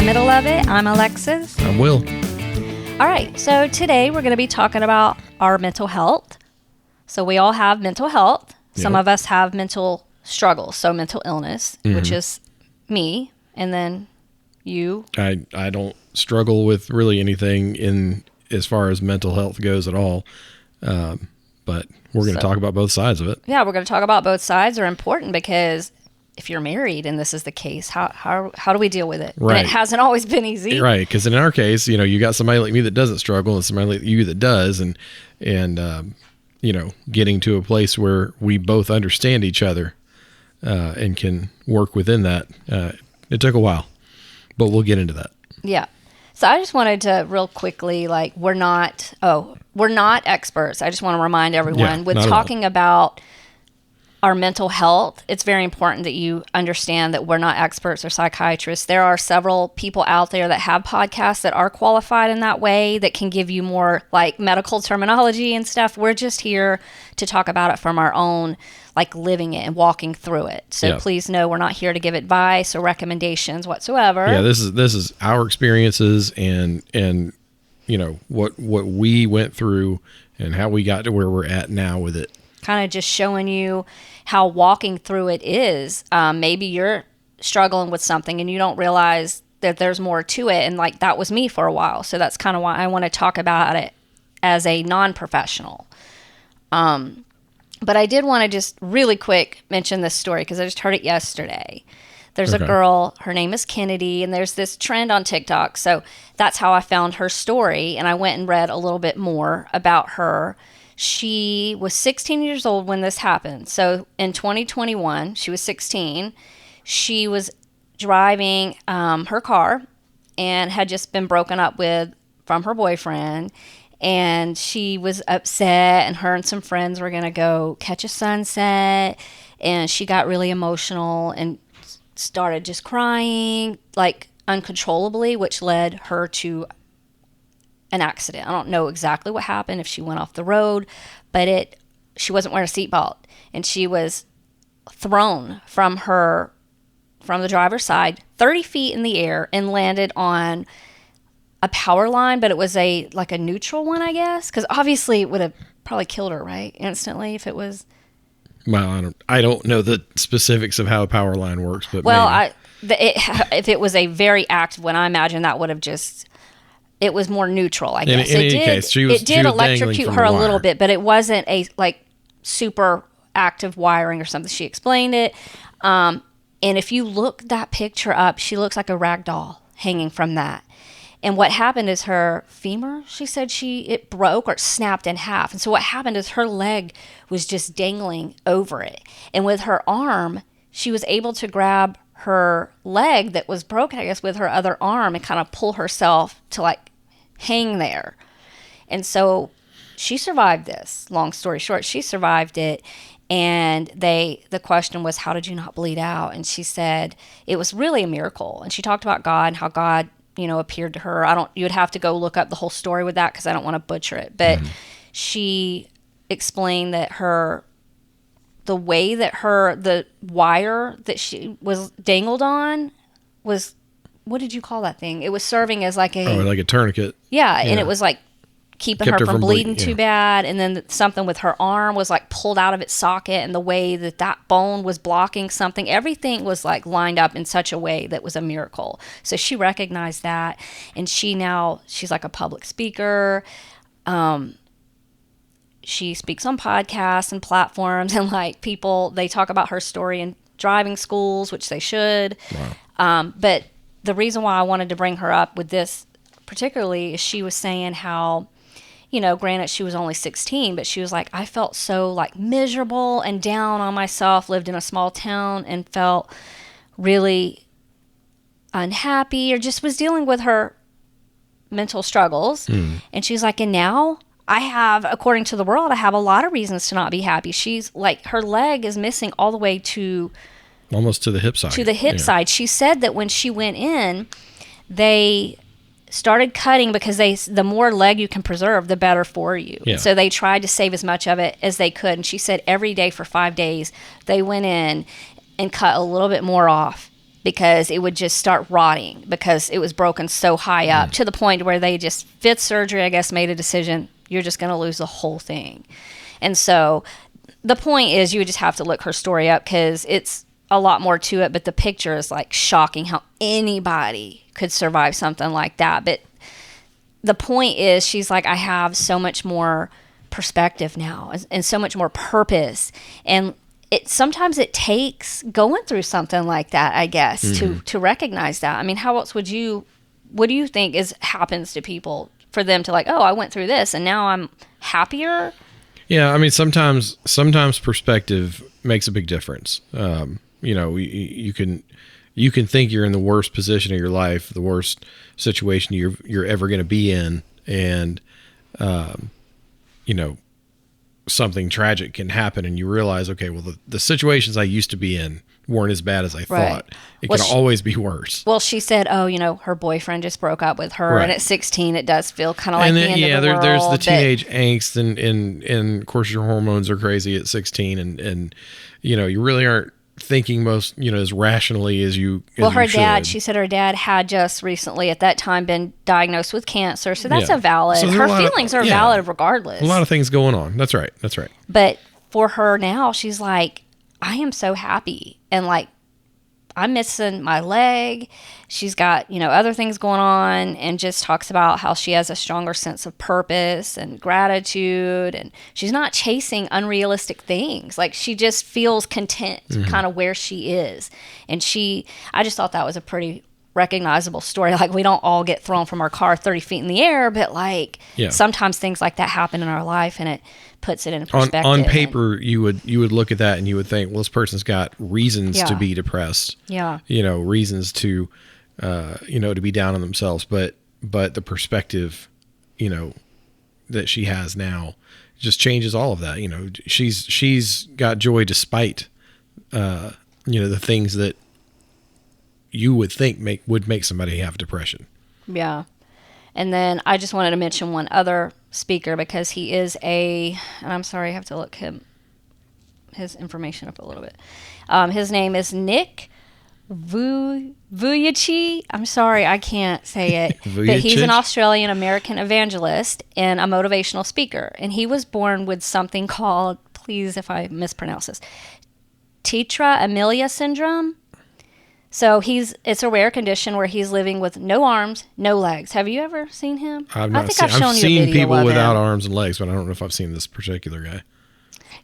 Middle of It. I'm Alexis. I'm Will. All right, so today we're going to be talking about our mental health. So we all have mental health. Some of us have mental struggles, so mental illness, which is me, and then you. I don't struggle with really anything in as far as mental health goes at all, but we're going to talk about both sides of it. Yeah, we're going to talk about both sides. Are important because if you're married and this is the case, how do we deal with it? Right. And it hasn't always been easy. Right, because in our case, you got somebody like me that doesn't struggle and somebody like you that does, and getting to a place where we both understand each other and can work within that. It took a while, but we'll get into that. Yeah. So I just wanted to real quickly, we're not experts. I just want to remind everyone with talking about our mental health, it's very important that you understand that we're not experts or psychiatrists. There are several people out there that have podcasts that are qualified in that way that can give you more medical terminology and stuff. We're just here to talk about it from our own, living it and walking through it. So please know we're not here to give advice or recommendations whatsoever. Yeah, this is our experiences and what we went through and how we got to where we're at now with it. Kind of just showing you how walking through it is. Maybe you're struggling with something and you don't realize that there's more to it. And that was me for a while. So that's kind of why I want to talk about it as a non-professional. But I did want to just really quick mention this story because I just heard it yesterday. There's a girl, her name is Kennedy, and there's this trend on TikTok. So that's how I found her story. And I went and read a little bit more about her. She was 16 years old when this happened. So in 2021, she was 16. She was driving her car and had just been broken up with from her boyfriend. And she was upset, and her and some friends were going to go catch a sunset. And she got really emotional and started just crying uncontrollably, which led her to an accident. I don't know exactly what happened, if she went off the road, but she wasn't wearing a seatbelt, and she was thrown from the driver's side 30 feet in the air and landed on a power line, but it was a neutral one, I guess, because obviously it would have probably killed her right instantly if it was. Well, I don't know the specifics of how a power line works, but if it was a very active one, I imagine that would have just. It was more neutral, I guess. In any case, it did electrocute her a little bit, but it wasn't a super active wiring or something. She explained it. And if you look that picture up, she looks like a rag doll hanging from that. And what happened is her femur, she said it broke or it snapped in half. And so what happened is her leg was just dangling over it. And with her arm, she was able to grab her leg that was broken, I guess, with her other arm and kind of pull herself to hang there. And so she survived this. Long story short, she survived it. And the question was, how did you not bleed out? And she said it was really a miracle. And she talked about God and how God, appeared to her. You would have to go look up the whole story with that because I don't want to butcher it. But she explained that the way that the wire that she was dangled on was, what did you call that thing? It was serving as like a tourniquet. Yeah, and it was keeping her from bleeding too bad. And then something with her arm was pulled out of its socket, and the way that bone was blocking something, everything was lined up in such a way that was a miracle. So she recognized that, and she's a public speaker. She speaks on podcasts and platforms, and people, they talk about her story in driving schools, which they should. Wow. But the reason why I wanted to bring her up with this particularly is she was saying how, granted she was only 16, but she was I felt so miserable and down on myself, lived in a small town and felt really unhappy or just was dealing with her mental struggles. And she's and now I have, according to the world, I have a lot of reasons to not be happy. She's her leg is missing all the way to almost to the hip side. She said that when she went in, they started cutting because the more leg you can preserve, the better for you. Yeah. So they tried to save as much of it as they could. And she said every day for 5 days, they went in and cut a little bit more off because it would just start rotting because it was broken so high up to the point where they just, fifth surgery, I guess, made a decision, you're just going to lose the whole thing. And so the point is, you would just have to look her story up because it's a lot more to it, but the picture is like shocking how anybody could survive something like that. But the point is, she's like, I have so much more perspective now and so much more purpose. And sometimes it takes going through something like that, I guess, to recognize that. I mean, how else what do you think happens to people for them to like, oh, I went through this and now I'm happier? Yeah. I mean, sometimes perspective makes a big difference. You can think you're in the worst position of your life, the worst situation you're ever going to be in. And, something tragic can happen and you realize, okay, well, the situations I used to be in weren't as bad as I thought. It can always be worse. Well, she said, her boyfriend just broke up with her. Right. And at 16, it does feel kind of like the end of the world. There's the teenage angst and of course your hormones are crazy at 16 and you really aren't thinking most, as rationally as you she said her dad had just recently at that time been diagnosed with cancer. So that's her feelings are valid regardless. A lot of things going on. That's right. But for her now, she's like, I am so happy. And like, I'm missing my leg. She's got, other things going on, and just talks about how she has a stronger sense of purpose and gratitude. And she's not chasing unrealistic things. Like, she just feels content kind of where she is. And I just thought that was a pretty recognizable story. Like, we don't all get thrown from our car 30 feet in the air, but like sometimes things like that happen in our life, and it puts it in perspective. On paper, you would look at that and you would think, well, this person's got reasons to be depressed. Yeah. Reasons to, to be down on themselves. But the perspective, that she has now just changes all of that. She's got joy despite, the things that you would think would make somebody have depression. Yeah. And then I just wanted to mention one other speaker because he is and I'm sorry, I have to look his information up a little bit. His name is Nick Vujicic. I'm sorry, I can't say it. But he's an Australian-American evangelist and a motivational speaker. And he was born with something called, please if I mispronounce this, trichotillomania syndrome. So it's a rare condition where he's living with no arms, no legs. Have you ever seen him? I've seen people without arms and legs, but I don't know if I've seen this particular guy.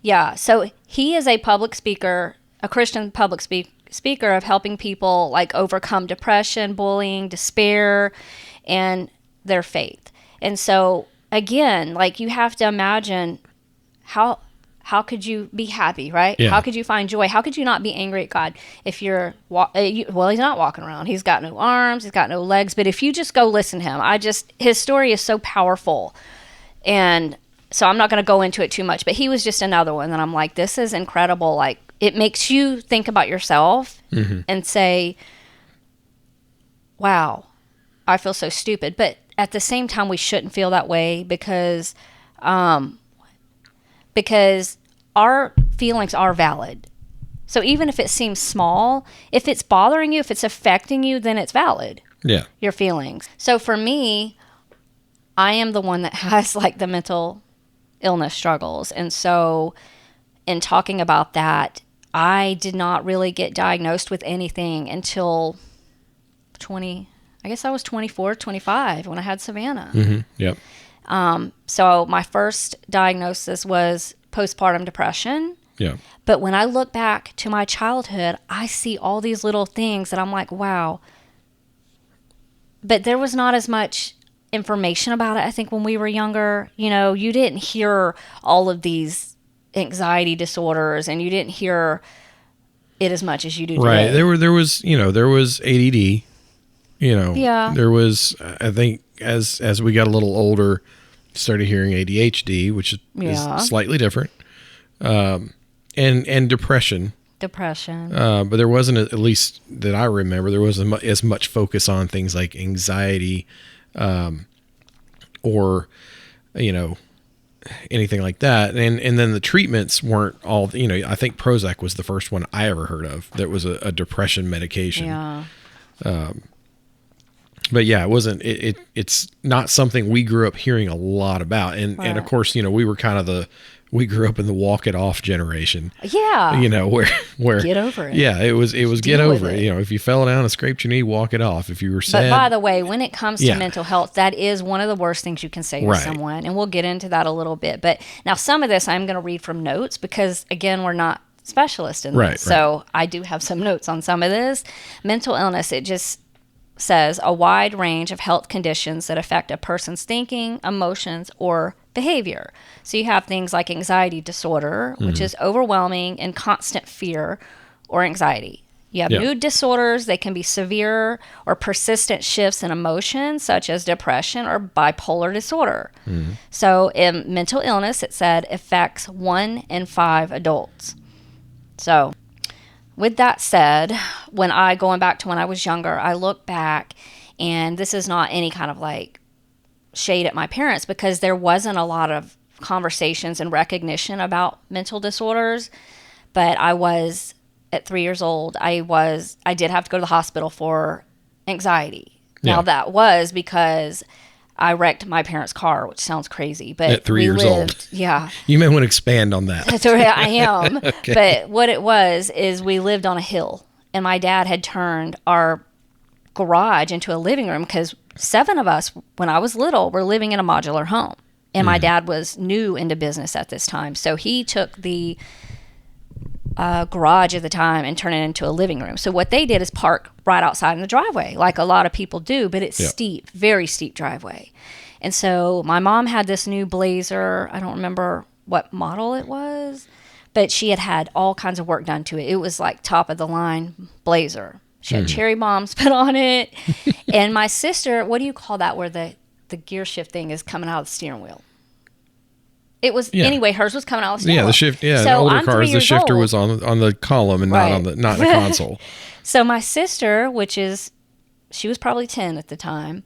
Yeah. So he is a public speaker, a Christian public speaker of helping people like overcome depression, bullying, despair, and their faith. And so again, like, you have to imagine how could you be happy, right? Yeah. How could you find joy? How could you not be angry at God if he's not walking around. He's got no arms, he's got no legs. But if you just go listen to him, his story is so powerful. And so I'm not going to go into it too much, but he was just another one that I'm like, this is incredible. Like, it makes you think about yourself and say, wow, I feel so stupid. But at the same time, we shouldn't feel that way because our feelings are valid. So even if it seems small, if it's bothering you, if it's affecting you, then it's valid. Yeah. Your feelings. So for me, I am the one that has like the mental illness struggles. And so in talking about that, I did not really get diagnosed with anything until I guess I was 24, 25 when I had Savannah. Mm-hmm. Yep. So my first diagnosis was postpartum depression. Yeah. But when I look back to my childhood, I see all these little things that I'm like, wow. But there was not as much information about it. I think when we were younger, you didn't hear all of these anxiety disorders, and you didn't hear it as much as you do today. Right. There was ADD. Yeah. There was, I think, as we got a little older, started hearing ADHD, which is slightly different, and depression. But there wasn't, at least that I remember, there wasn't as much focus on things like anxiety, or anything like that. And then the treatments weren't all, I think Prozac was the first one I ever heard of that was a depression medication. Yeah. But yeah, it wasn't, it's not something we grew up hearing a lot about. And, Right. and of course, we were kind of we grew up in the walk it off generation. Yeah. Where Get over it. Yeah, it was get deal with over it. it. If you fell down and scraped your knee, walk it off. If you were sad. But by the way, when it comes to Yeah. mental health, that is one of the worst things you can say to Right. someone. And we'll get into that a little bit. But now some of this I'm going to read from notes because, again, we're not specialists in Right, this. So I do have some notes on some of this. Mental illness, it just says a wide range of health conditions that affect a person's thinking, emotions, or behavior. So you have things like anxiety disorder, which is overwhelming and constant fear or anxiety. You have Yeah. mood disorders. They can be severe or persistent shifts in emotion, such as depression or bipolar disorder. So in mental illness, it said affects 1 in 5 adults. So with that said, going back to when I was younger, I look back, and this is not any kind of like shade at my parents because there wasn't a lot of conversations and recognition about mental disorders. But I was, at 3 years old, I did have to go to the hospital for anxiety. Yeah. Now that was because I wrecked my parents' car, which sounds crazy, but At 3 years old. Yeah. You may want to expand on that. That's where I am. Okay. But what it was is we lived on a hill, and my dad had turned our garage into a living room because 7 of us, when I was little, were living in a modular home. And my dad was new into business at this time. So he took the garage at the time and turned it into a living room. So what they did is park right outside in the driveway, like a lot of people do, but it's steep, very steep driveway. And so my mom had this new Blazer. I don't remember what model it was, but she had all kinds of work done to it. It was like top of the line Blazer. She had cherry bombs put on it. And my sister, what do you call that where the gear shift thing is coming out of the steering wheel? It was anyway. Hers was coming out of the steering wheel. The shift. Yeah, So the older I'm 3 cars, the years shifter old. was on the column and Right. not in the console. So my sister, she was probably 10 at the time,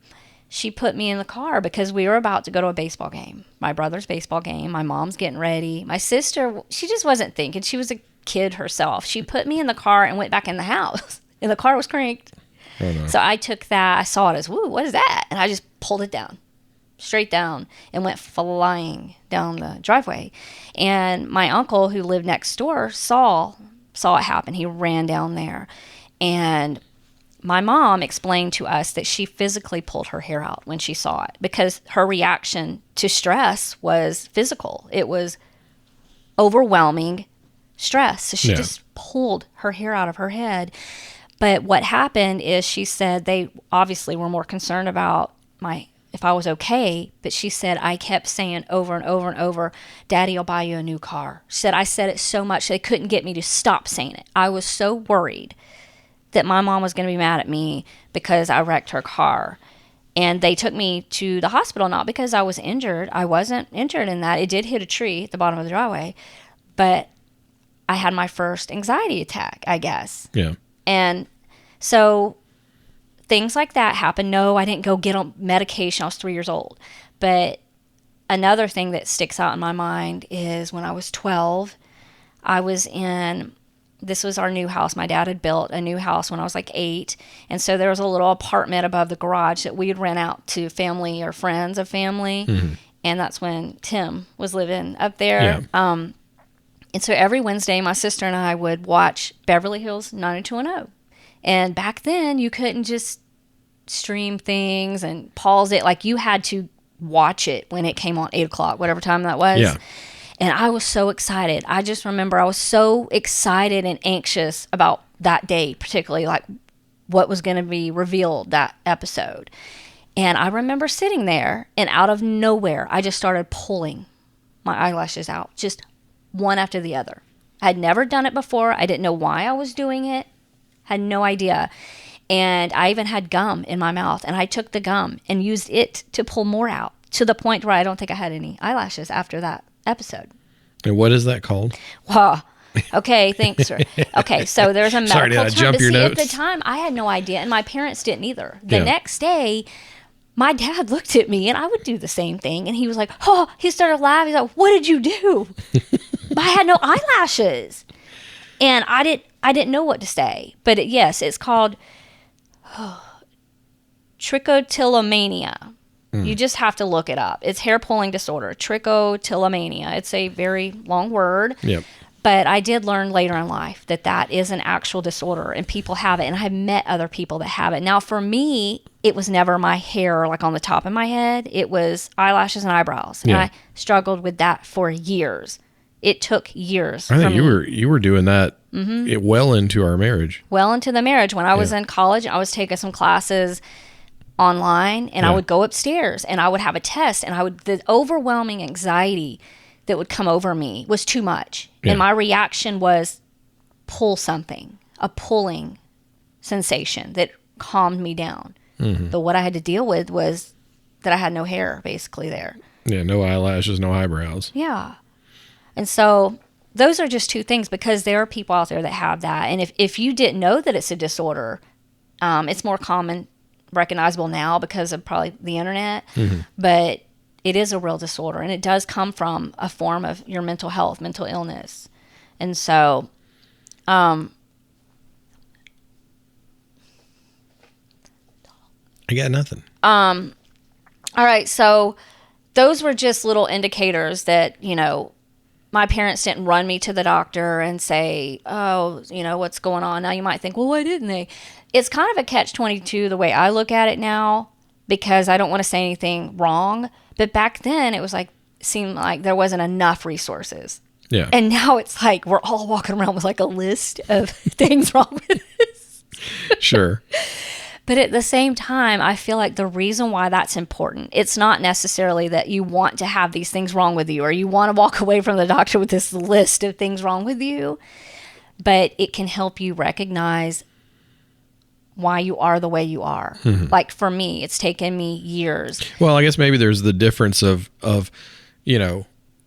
she put me in the car because we were about to go to a baseball game. My brother's baseball game. My mom's getting ready. My sister, she just wasn't thinking. She was a kid herself. She put me in the car and went back in the house. And the car was cranked. Oh, no. So I took that. I saw it as, woo, what is that? And I just pulled it down. Straight down, and went flying down the driveway. And my uncle, who lived next door, saw it happen. He ran down there. And my mom explained to us that she physically pulled her hair out when she saw it because her reaction to stress was physical. It was overwhelming stress. So she just pulled her hair out of her head. But what happened is she said they obviously were more concerned about if I was okay, but she said I kept saying over and over and over, Daddy, I'll buy you a new car. She said I said it so much they couldn't get me to stop saying it. I was so worried that my mom was going to be mad at me because I wrecked her car. And they took me to the hospital, not because I was injured. I wasn't injured in that. It did hit a tree at the bottom of the driveway. But I had my first anxiety attack, I guess. Yeah. And so things like that happen. No, I didn't go get on medication. I was 3 years old. But another thing that sticks out in my mind is when I was 12, this was our new house. My dad had built a new house when I was like 8. And so there was a little apartment above the garage that we would rent out to family or friends of family. Mm-hmm. And that's when Tim was living up there. Yeah. And so every Wednesday, my sister and I would watch Beverly Hills 90210. And back then, you couldn't just stream things and pause it. Like, you had to watch it when it came on 8 o'clock, whatever time that was. Yeah. And I was so excited. I just remember I was so excited and anxious about that day, particularly like what was going to be revealed that episode. And I remember sitting there, and out of nowhere, I just started pulling my eyelashes out, just one after the other. I had never done it before. I didn't know why I was doing it. Had no idea. And I even had gum in my mouth, and I took the gum and used it to pull more out, to the point where I don't think I had any eyelashes after that episode. And what is that called? Wow. Okay, thanks. Okay, so there's a medical Sorry, did I term. jump your At notes? the time, I had no idea, and my parents didn't either. The next day, my dad looked at me, and I would do the same thing. And he was like, oh, he started laughing. He's like, what did you do? I had no eyelashes. And I didn't know what to say. But yes, it's called trichotillomania. You just have to look it up. It's hair pulling disorder, trichotillomania. It's a very long word. Yep. But I did learn later in life that is an actual disorder, and people have it. And I've met other people that have it. Now, for me, it was never my hair like on the top of my head. It was eyelashes and eyebrows. And I struggled with that for years. It took years. I think you were doing that well into our marriage. Well into the marriage. When I was in college, I was taking some classes online, and I would go upstairs and I would have a test, and the overwhelming anxiety that would come over me was too much. Yeah. And my reaction was pull something, a pulling sensation that calmed me down. Mm-hmm. But what I had to deal with was that I had no hair basically there. Yeah, no eyelashes, no eyebrows. Yeah. And so those are just two things, because there are people out there that have that. And if you didn't know that it's a disorder, it's more common, recognizable now because of probably the internet, but it is a real disorder, and it does come from a form of your mental health, mental illness. And so, I got nothing. All right. So those were just little indicators that, my parents didn't run me to the doctor and say, oh, what's going on? Now you might think, well, why didn't they? It's kind of a catch-22 the way I look at it now, because I don't want to say anything wrong. But back then it seemed like there wasn't enough resources. Yeah. And now it's like we're all walking around with like a list of things wrong with us. Sure. But at the same time, I feel like the reason why that's important, it's not necessarily that you want to have these things wrong with you, or you want to walk away from the doctor with this list of things wrong with you, but it can help you recognize why you are the way you are. Mm-hmm. Like for me, it's taken me years. Well, I guess maybe there's the difference of,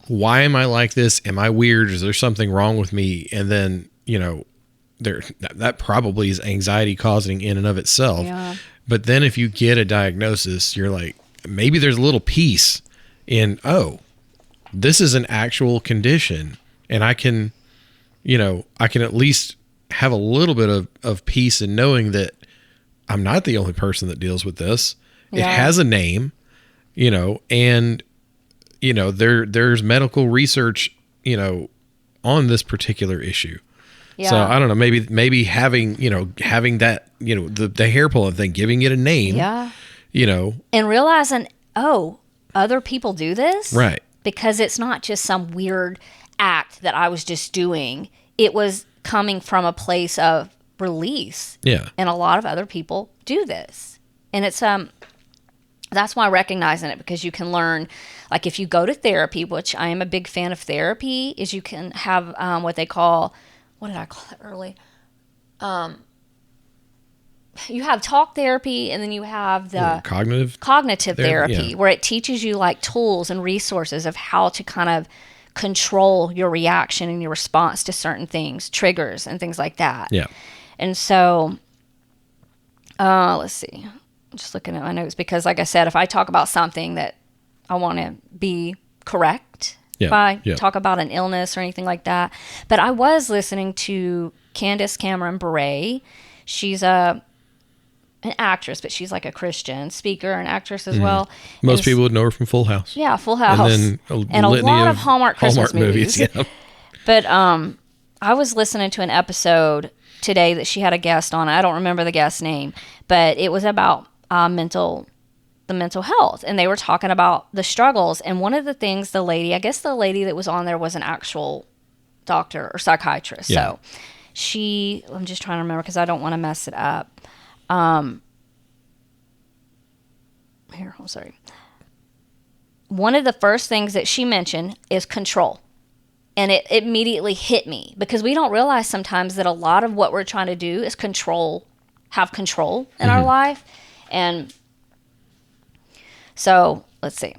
why am I like this? Am I weird? Is there something wrong with me? And then, that probably is anxiety causing in and of itself. Yeah. But then if you get a diagnosis, you're like, maybe there's a little peace in, this is an actual condition, and I can at least have a little bit of peace in knowing that I'm not the only person that deals with this. Yeah. It has a name, and there's medical research, on this particular issue. Yeah. So I don't know, maybe having that, the hair pulling thing, giving it a name, and realizing, other people do this. Right. Because it's not just some weird act that I was just doing. It was coming from a place of release. Yeah. And a lot of other people do this. And it's that's why recognizing it, because you can learn, like if you go to therapy, which I am a big fan of therapy, is you can have what they call, what did I call it early? You have talk therapy, and then you have the cognitive therapy, where it teaches you like tools and resources of how to kind of control your reaction and your response to certain things, triggers and things like that. Yeah. And so, let's see. I'm just looking at my notes, because like I said, if I talk about something that I want to be correct, if I talk about an illness or anything like that. But I was listening to Candace Cameron Bure. She's an actress, but she's like a Christian speaker and actress as well. Most people would know her from Full House. Yeah, Full House. And then a lot of Hallmark Christmas movies. Yeah. But I was listening to an episode today that she had a guest on. I don't remember the guest's name, but it was about mental health, and they were talking about the struggles. And one of the things the lady that was on there was an actual doctor or psychiatrist. Yeah. So I'm just trying to remember because I don't want to mess it up. Here, I'm sorry. One of the first things that she mentioned is control. And it immediately hit me, because we don't realize sometimes that a lot of what we're trying to do is have control in our life. And so let's see.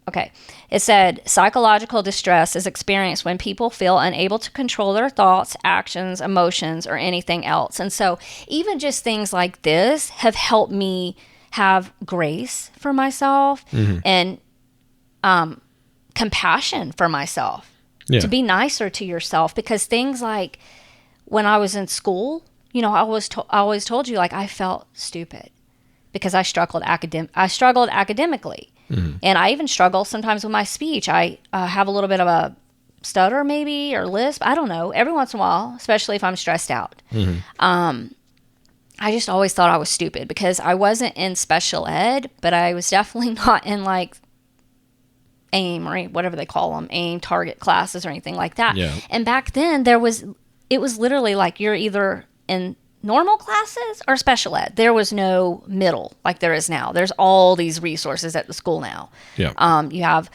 Okay. It said psychological distress is experienced when people feel unable to control their thoughts, actions, emotions, or anything else. And so even just things like this have helped me have grace for myself and compassion for myself, to be nicer to yourself. Because things like when I was in school, you know, I always told you, like, I felt stupid because I struggled academically. And I even struggle sometimes with my speech. I have a little bit of a stutter maybe, or lisp. I don't know. Every once in a while, especially if I'm stressed out. I just always thought I was stupid because I wasn't in special ed, but I was definitely not in like AIM or whatever they call them, AIM target classes or anything like that. Yeah. And back then it was literally like you're either in normal classes or special ed. There was no middle like there is now. There's all these resources at the school now. Yeah. You have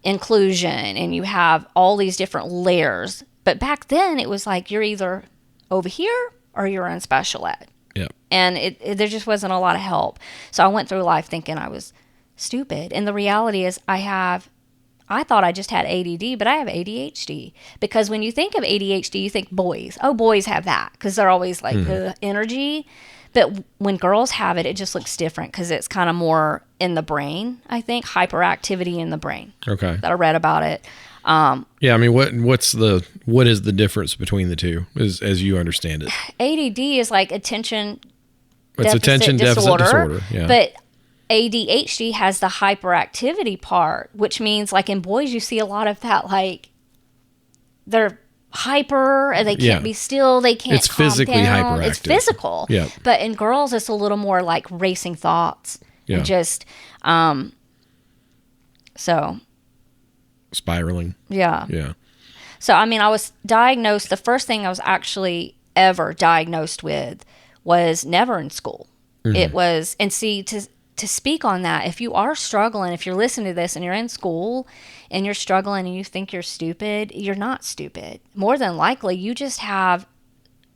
inclusion and you have all these different layers. But back then it was like you're either over here or you're in special ed. Yeah. And there just wasn't a lot of help. So I went through life thinking I was stupid. And the reality is I thought I just had ADD, but I have ADHD. Because when you think of ADHD, you think boys. Oh, boys have that because they're always like energy. But when girls have it, it just looks different because it's kind of more in the brain, I think, hyperactivity in the brain. Okay. That I read about it. Yeah, I mean, what is the difference between the two, as you understand it? ADD is like attention deficit disorder. Yeah. But ADHD has the hyperactivity part, which means like in boys you see a lot of that, like they're hyper and they can't be still, they can't it's physically down. hyperactive. It's physical. Yeah. But in girls it's a little more like racing thoughts and just so spiraling. Yeah. Yeah. So I mean, I was diagnosed, the first thing I was actually ever diagnosed with was never in school. It was, and see, to speak on that, if you are struggling, if you're listening to this and you're in school and you're struggling and you think you're stupid, you're not stupid. More than likely, you just have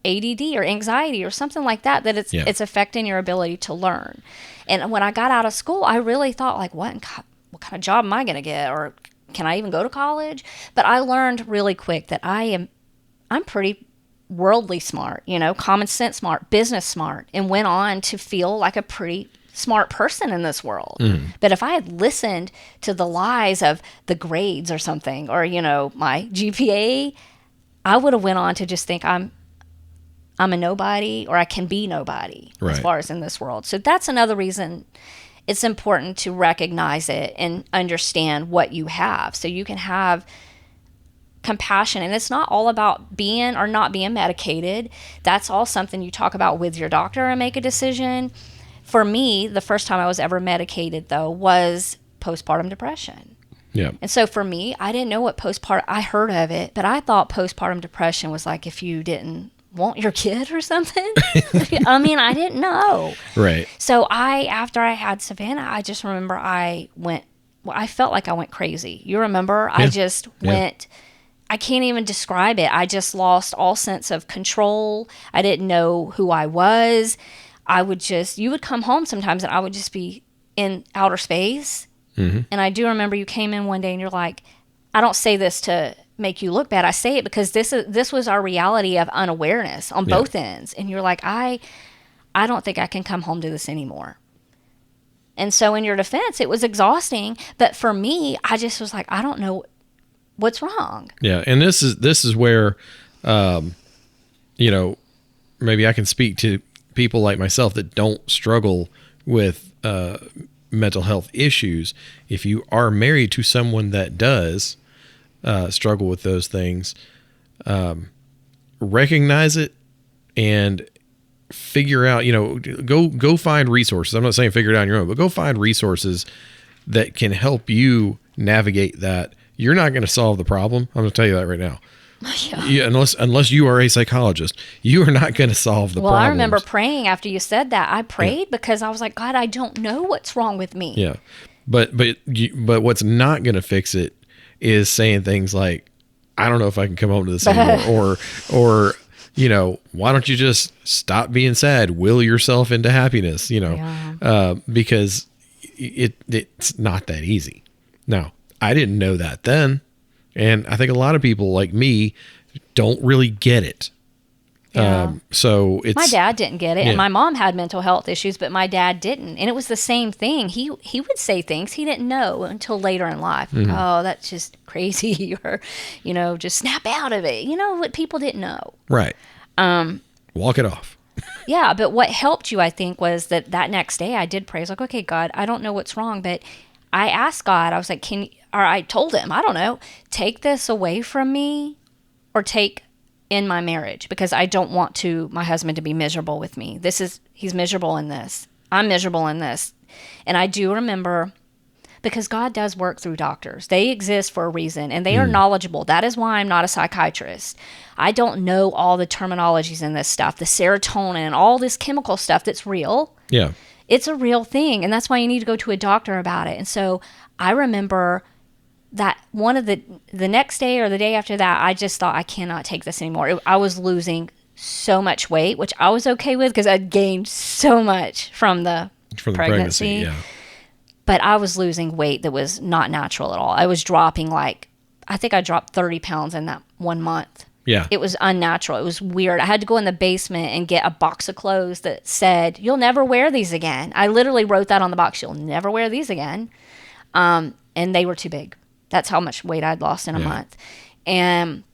ADD or anxiety or something like that, it's affecting your ability to learn. And when I got out of school, I really thought, like, what kind of job am I going to get? Or can I even go to college? But I learned really quick that I'm pretty worldly smart, common sense smart, business smart, and went on to feel like a pretty smart person in this world. But if I had listened to the lies of the grades or something, or my GPA, I would have went on to just think I'm a nobody, or I can be nobody as far as in this world. So that's another reason it's important to recognize it and understand what you have, so you can have compassion. And it's not all about being or not being medicated. That's all something you talk about with your doctor and make a decision. For me, the first time I was ever medicated, though, was postpartum depression. Yeah. And so for me, I didn't know what I heard of it, but I thought postpartum depression was like if you didn't want your kid or something. I mean, I didn't know. Right. So after I had Savannah, I just remember I felt like I went crazy. You remember? Yeah. I just went, I can't even describe it. I just lost all sense of control. I didn't know who I was. You would come home sometimes and I would just be in outer space. And I do remember you came in one day and you're like, I don't say this to make you look bad. I say it because this was our reality of unawareness on both ends. And you're like, I don't think I can come home to this anymore. And so in your defense, it was exhausting. But for me, I just was like, I don't know what's wrong. Yeah. And this is where, maybe I can speak to people like myself that don't struggle with mental health issues. If you are married to someone that does struggle with those things, recognize it and figure out, go find resources. I'm not saying figure it out on your own, but go find resources that can help you navigate that. You're not going to solve the problem. I'm going to tell you that right now. Yeah, unless you are a psychologist, you are not going to solve the problem. Well, I remember praying after you said that. I prayed because I was like, God, I don't know what's wrong with me. Yeah, but what's not going to fix it is saying things like, I don't know if I can come home to this anymore, or why don't you just stop being sad, will yourself into happiness, because it's not that easy. Now, I didn't know that then. And I think a lot of people like me don't really get it. Yeah. So it's... My dad didn't get it, Yeah. and my mom had mental health issues, but my dad didn't. And it was the same thing. He would say things he didn't know until later in life. Oh, that's just crazy, or, just snap out of it. What people didn't know. Right. Walk it off. Yeah, but what helped you, I think, was that next day I did pray. I was like, okay, God, I don't know what's wrong, but I asked God, I was like, I told him, I don't know, take this away from me or take in my marriage, because I don't want my husband to be miserable with me. He's miserable in this. I'm miserable in this. And I do remember, because God does work through doctors. They exist for a reason, and they are knowledgeable. That is why I'm not a psychiatrist. I don't know all the terminologies in this stuff, the serotonin and all this chemical stuff that's real. Yeah. It's a real thing, and that's why you need to go to a doctor about it. And so I remember that one of the next day or the day after that, I just thought, I cannot take this anymore. I was losing so much weight, which I was okay with because I'd gained so much from the pregnancy. Yeah. But I was losing weight that was not natural at all. I was dropping I think I dropped 30 pounds in that 1 month. Yeah. It was unnatural. It was weird. I had to go in the basement and get a box of clothes that said, "You'll never wear these again." I literally wrote that on the box. "You'll never wear these again." And they were too big. That's how much weight I'd lost in a month. And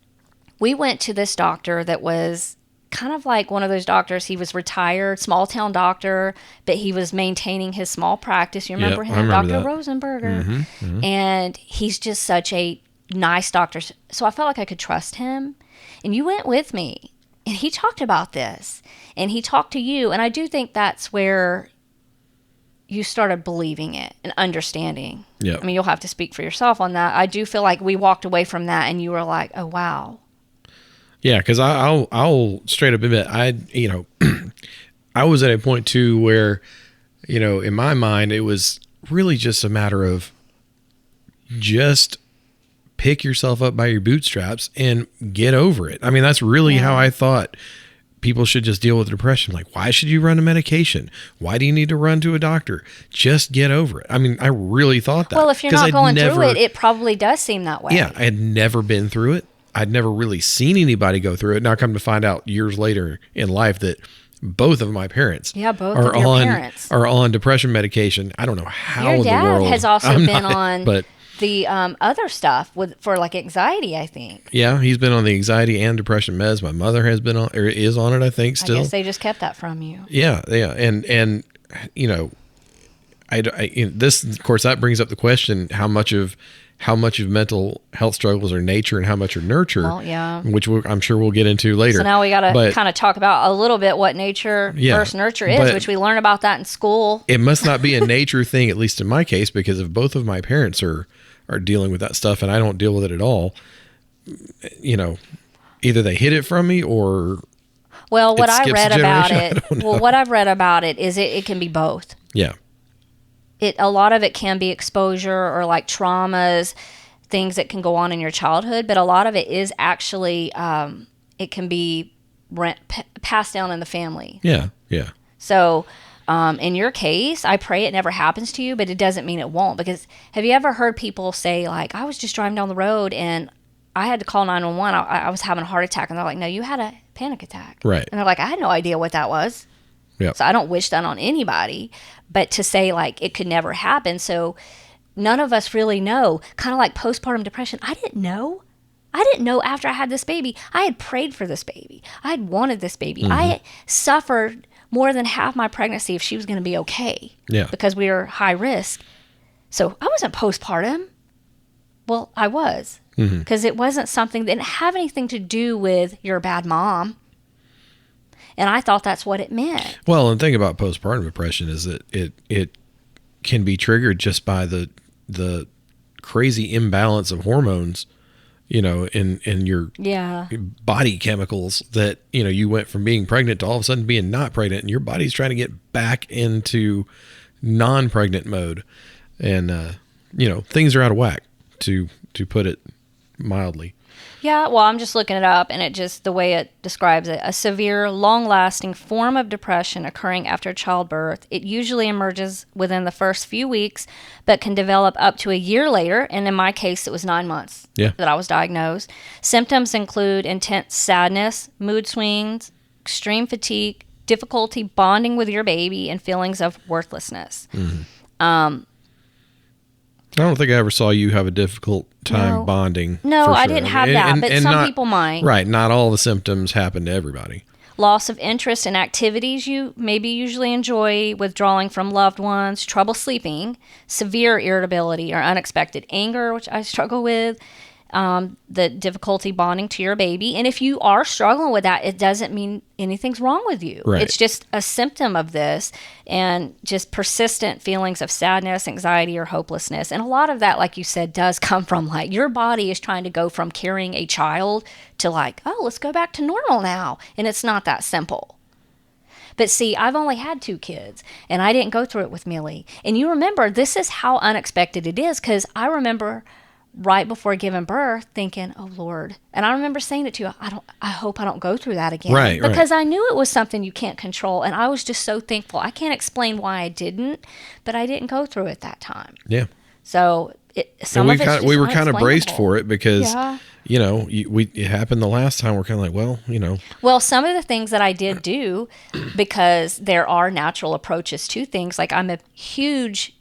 we went to this doctor that was kind of like one of those doctors. He was retired, small town doctor, but he was maintaining his small practice. You remember him? I remember Dr. that. Rosenberger. And he's just such a nice doctor. So I felt like I could trust him. And you went with me. And he talked about this. And he talked to you. And I do think that's where you started believing it and understanding. Yeah. I mean, you'll have to speak for yourself on that. I do feel like we walked away from that and you were like, oh, wow. Yeah, because I'll straight up admit, I was at a point too where, in my mind, it was really just a matter of just pick yourself up by your bootstraps and get over it. I mean, that's really how I thought people should just deal with depression. Like, why should you run a medication? Why do you need to run to a doctor? Just get over it. I mean, I really thought that. Well, if you're not going through it, it probably does seem that way. Yeah, I had never been through it. I'd never really seen anybody go through it. Now I come to find out years later in life that both of my parents are on depression medication. I don't know how your in the world. Dad has also been on but the other stuff for like anxiety, I think. Yeah, he's been on the anxiety and depression meds. My mother has been on, or is on it, I think, still. I guess they just kept that from you. Yeah, and this, of course, that brings up the question: how much of mental health struggles are nature and how much are nurture? Well, yeah. Which I'm sure we'll get into later. So now we got to kind of talk about a little bit what nature versus nurture is, which we learn about that in school. It must not be a nature thing, at least in my case, because if both of my parents are dealing with that stuff and I don't deal with it at all, either they hid it from me or what I read about it, what I've read about it is it can be both. Yeah. A lot of it can be exposure or like traumas, things that can go on in your childhood, but a lot of it is actually it can be passed down in the family. Yeah, yeah. So in your case, I pray it never happens to you, but it doesn't mean it won't. Because have you ever heard people say, like, I was just driving down the road and I had to call 911. I was having a heart attack. And they're like, no, you had a panic attack. Right. And they're like, I had no idea what that was. Yep. So I don't wish that on anybody. But to say, like, it could never happen. So none of us really know. Kind of like postpartum depression. I didn't know. I didn't know after I had this baby. I had prayed for this baby. I had wanted this baby. Mm-hmm. I suffered more than half my pregnancy if she was going to be okay. Yeah. Because we were high risk. So I wasn't postpartum. Well, I was. Because it wasn't something that didn't have anything to do with you're a bad mom. And I thought that's what it meant. Well, and the thing about postpartum depression is that it can be triggered just by the crazy imbalance of hormones, in your body chemicals that, you went from being pregnant to all of a sudden being not pregnant, and your body's trying to get back into non-pregnant mode. And, things are out of whack, to put it mildly. Yeah, well, I'm just looking it up, and it just, the way it describes it, a severe, long-lasting form of depression occurring after childbirth. It usually emerges within the first few weeks, but can develop up to a year later, and in my case, it was 9 months that I was diagnosed. Symptoms include intense sadness, mood swings, extreme fatigue, difficulty bonding with your baby, and feelings of worthlessness. I don't think I ever saw you have a difficult time bonding. No, for I sure. didn't have that, but some people might. Right, not all the symptoms happen to everybody. Loss of interest in activities you maybe usually enjoy, withdrawing from loved ones, trouble sleeping, severe irritability or unexpected anger, which I struggle with, the difficulty bonding to your baby. And if you are struggling with that, it doesn't mean anything's wrong with you. Right. It's just a symptom of this, and just persistent feelings of sadness, anxiety, or hopelessness. And a lot of that, like you said, does come from like your body is trying to go from carrying a child to like, oh, let's go back to normal now. And it's not that simple. But see, I've only had 2 kids, and I didn't go through it with Millie. And you remember, this is how unexpected it is, because I remember right before giving birth thinking, oh Lord. And I remember saying it to you, I hope I don't go through that again. Right. Because I knew it was something you can't control. And I was just so thankful. I can't explain why I didn't, but I didn't go through it that time. Yeah. So we were kind of braced for it because, you know, it happened the last time. We're kind of like, well, you know. Well, some of the things that I did do, because there are natural approaches to things, like I'm a huge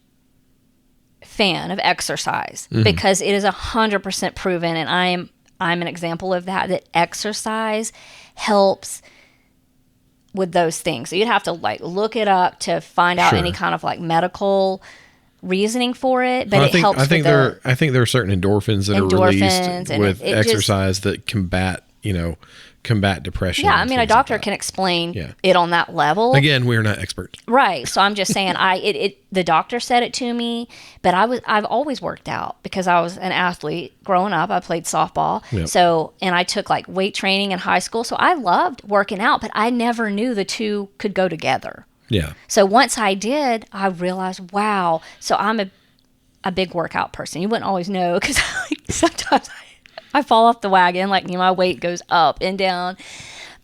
fan of exercise because it is 100% proven, and I'm an example of that exercise helps with those things. So you'd have to like look it up to find out any kind of like medical reasoning for it, but it helps. I think there are certain endorphins that are released with exercise that combat depression. Yeah, I mean, a doctor can explain it on that level. Again, we're not experts, right? So I'm just saying, the doctor said it to me, but I've always worked out because I was an athlete growing up. I played softball, and I took like weight training in high school. So I loved working out, but I never knew the two could go together. Yeah. So once I did, I realized, wow. So I'm a big workout person. You wouldn't always know because sometimes I fall off the wagon, like, my weight goes up and down,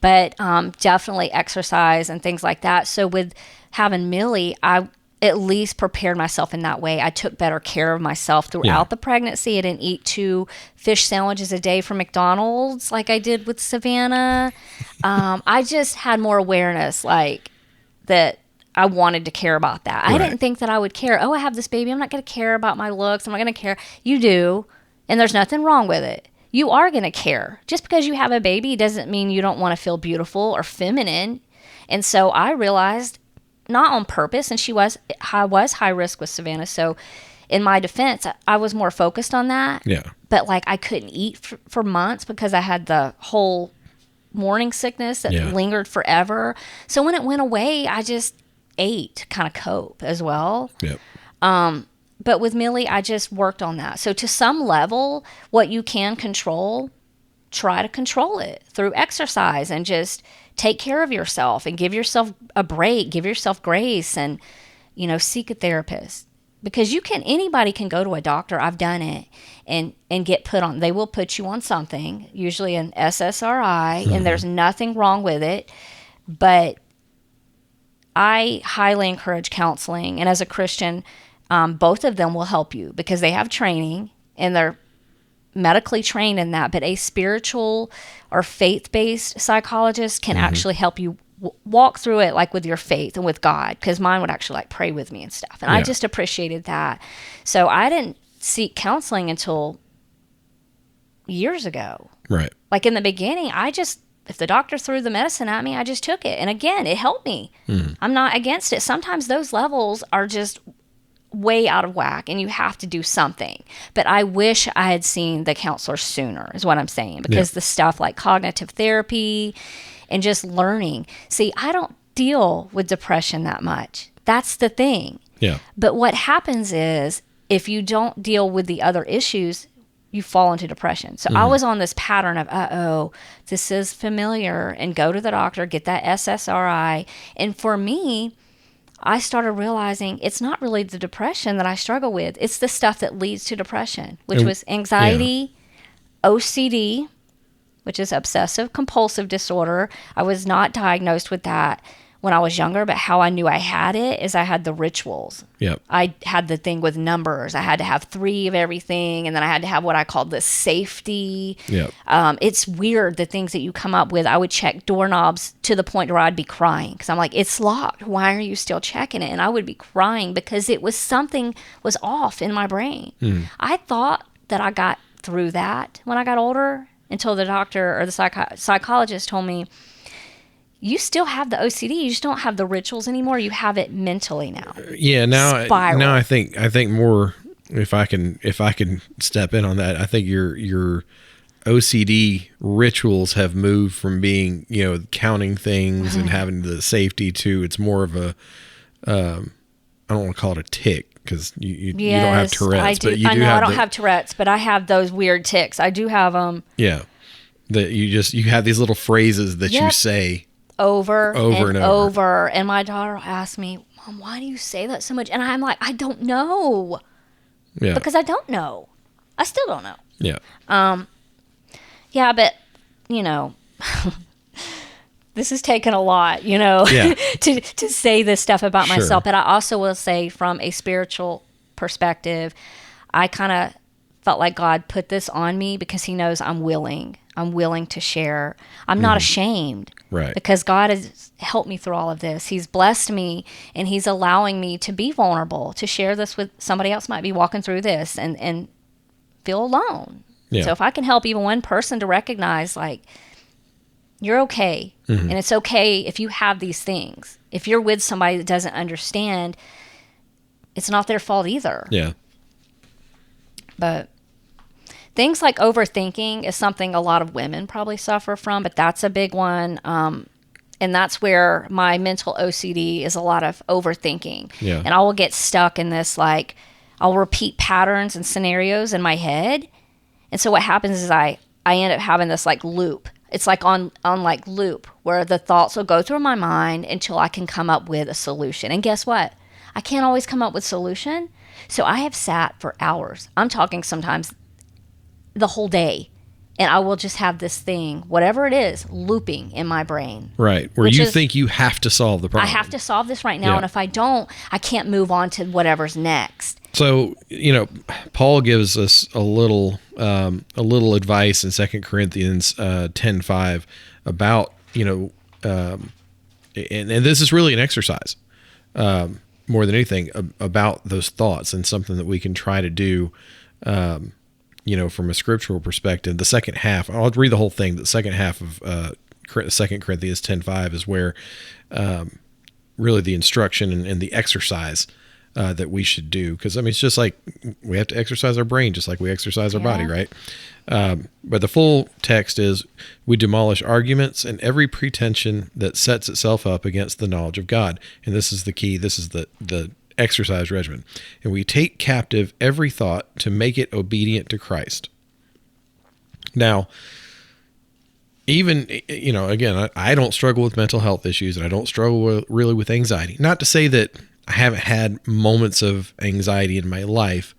but definitely exercise and things like that. So with having Millie, I at least prepared myself in that way. I took better care of myself throughout the pregnancy. I didn't eat 2 fish sandwiches a day from McDonald's like I did with Savannah. I just had more awareness, like, that I wanted to care about that. I didn't think that I would care. Oh, I have this baby. I'm not going to care about my looks. I'm not going to care. You do, and there's nothing wrong with it. You are going to care. Just because you have a baby doesn't mean you don't want to feel beautiful or feminine. And so I realized, not on purpose, and I was high risk with Savannah. So in my defense, I was more focused on that. Yeah. But like I couldn't eat for months because I had the whole morning sickness that lingered forever. So when it went away, I just ate to kind of cope as well. Yep. But with Millie, I just worked on that. So to some level, what you can control, try to control it through exercise and just take care of yourself and give yourself a break, give yourself grace, and, seek a therapist. Because anybody can go to a doctor. I've done it and get put on. They will put you on something, usually an SSRI, and there's nothing wrong with it. But I highly encourage counseling. And as a Christian, both of them will help you because they have training and they're medically trained in that. But a spiritual or faith-based psychologist can actually help you walk through it, like with your faith and with God, because mine would actually like pray with me and stuff. And I just appreciated that. So I didn't seek counseling until years ago. Right. Like in the beginning, if the doctor threw the medicine at me, I just took it. And again, it helped me. I'm not against it. Sometimes those levels are just way out of whack and you have to do something. But I wish I had seen the counselor sooner, is what I'm saying, because the stuff like cognitive therapy and just learning. See, I don't deal with depression that much. That's the thing. Yeah. But what happens is if you don't deal with the other issues, you fall into depression. So I was on this pattern of, this is familiar, and go to the doctor, get that SSRI. And for me, I started realizing it's not really the depression that I struggle with. It's the stuff that leads to depression, which was anxiety, OCD, which is obsessive compulsive disorder. I was not diagnosed with that when I was younger, but how I knew I had it is I had the rituals. Yep. I had the thing with numbers. I had to have 3 of everything, and then I had to have what I called the safety. Yep. It's weird, the things that you come up with. I would check doorknobs to the point where I'd be crying because I'm like, it's locked. Why are you still checking it? And I would be crying because it was something was off in my brain. I thought that I got through that when I got older until the doctor or the psychologist told me, you still have the OCD. You just don't have the rituals anymore. You have it mentally now. Yeah. Spiral. Now I think more, if I can step in on that, I think your OCD rituals have moved from being, counting things and having the safety to, it's more of a, I don't want to call it a tick because you don't have Tourette's. I do. But you I do know have I don't have Tourette's, but I have those weird ticks. I do have them. Yeah. That you have these little phrases that you say over and over. over. And my daughter asked me, Mom, why do you say that so much? And I'm like, I don't know. Yeah. Because I don't know. I still don't know. Yeah. Yeah, but, this has taken a lot, Yeah. to say this stuff about Sure. myself. But I also will say from a spiritual perspective, I kind of felt like God put this on me because he knows I'm willing. I'm willing to share. I'm not ashamed. Right. Because God has helped me through all of this. He's blessed me, and he's allowing me to be vulnerable, to share this with somebody else might be walking through this and feel alone. Yeah. So if I can help even one person to recognize, like, you're okay. And it's okay if you have these things. If you're with somebody that doesn't understand, it's not their fault either. Yeah. But things like overthinking is something a lot of women probably suffer from, but that's a big one. And that's where my mental OCD is a lot of overthinking. Yeah. And I will get stuck in this, like, I'll repeat patterns and scenarios in my head. And so what happens is I end up having this, like, loop. It's like on like loop where the thoughts will go through my mind until I can come up with a solution. And guess what? I can't always come up with solution. So I have sat for hours. I'm talking sometimes the whole day. And I will just have this thing, whatever it is, looping in my brain. Right. Where you think you have to solve the problem. I have to solve this right now. Yeah. And if I don't, I can't move on to whatever's next. So, Paul gives us a little advice in 2 Corinthians 10:5 about, and this is really an exercise more than anything about those thoughts and something that we can try to do, from a scriptural perspective. The second half, I'll read the whole thing. The second half of 2 Corinthians 10:5 is where really the instruction and the exercise that we should do. Because, it's just like we have to exercise our brain just like we exercise our body, right? But the full text is, we demolish arguments and every pretension that sets itself up against the knowledge of God. And this is the key. This is the exercise regimen. And we take captive every thought to make it obedient to Christ. Now, even, again, I don't struggle with mental health issues, and I don't struggle really with anxiety. Not to say that I haven't had moments of anxiety in my life.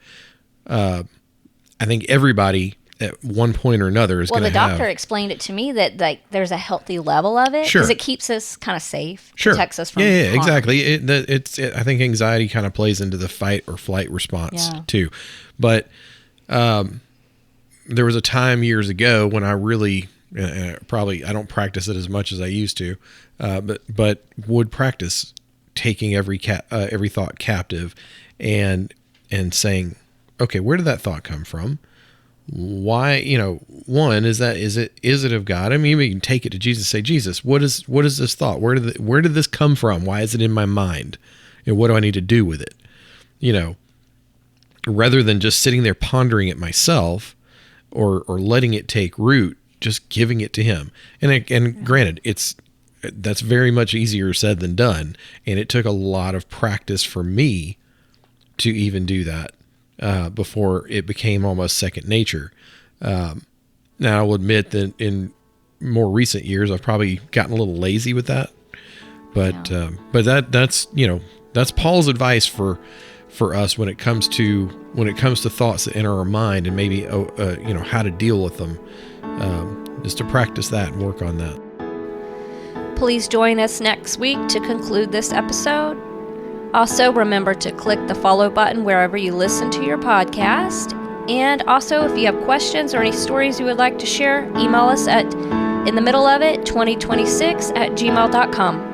I think everybody at one point or another is going to have. Well, the doctor explained it to me that, like, there's a healthy level of it. Sure. Because it keeps us kind of safe. Sure. Protects us from Yeah, harm. exactly. I think anxiety kind of plays into the fight or flight response too. But there was a time years ago when I really, I don't practice it as much as I used to, but would practice taking every thought captive and saying, okay, where did that thought come from? Why, one, is it of God? We can take it to Jesus and say, Jesus, what is this thought? Where did this come from? Why is it in my mind? And what do I need to do with it? Rather than just sitting there pondering it myself or letting it take root, just giving it to him. And granted, that's very much easier said than done. And it took a lot of practice for me to even do that. Before it became almost second nature. Now, I will admit that in more recent years, I've probably gotten a little lazy with that. But that's Paul's advice for for us when it comes to thoughts that enter our mind, and maybe how to deal with them, just to practice that and work on that. Please join us next week to conclude this episode. Also, remember to click the follow button wherever you listen to your podcast. And also, if you have questions or any stories you would like to share, email us at inthemiddleofit2026@gmail.com.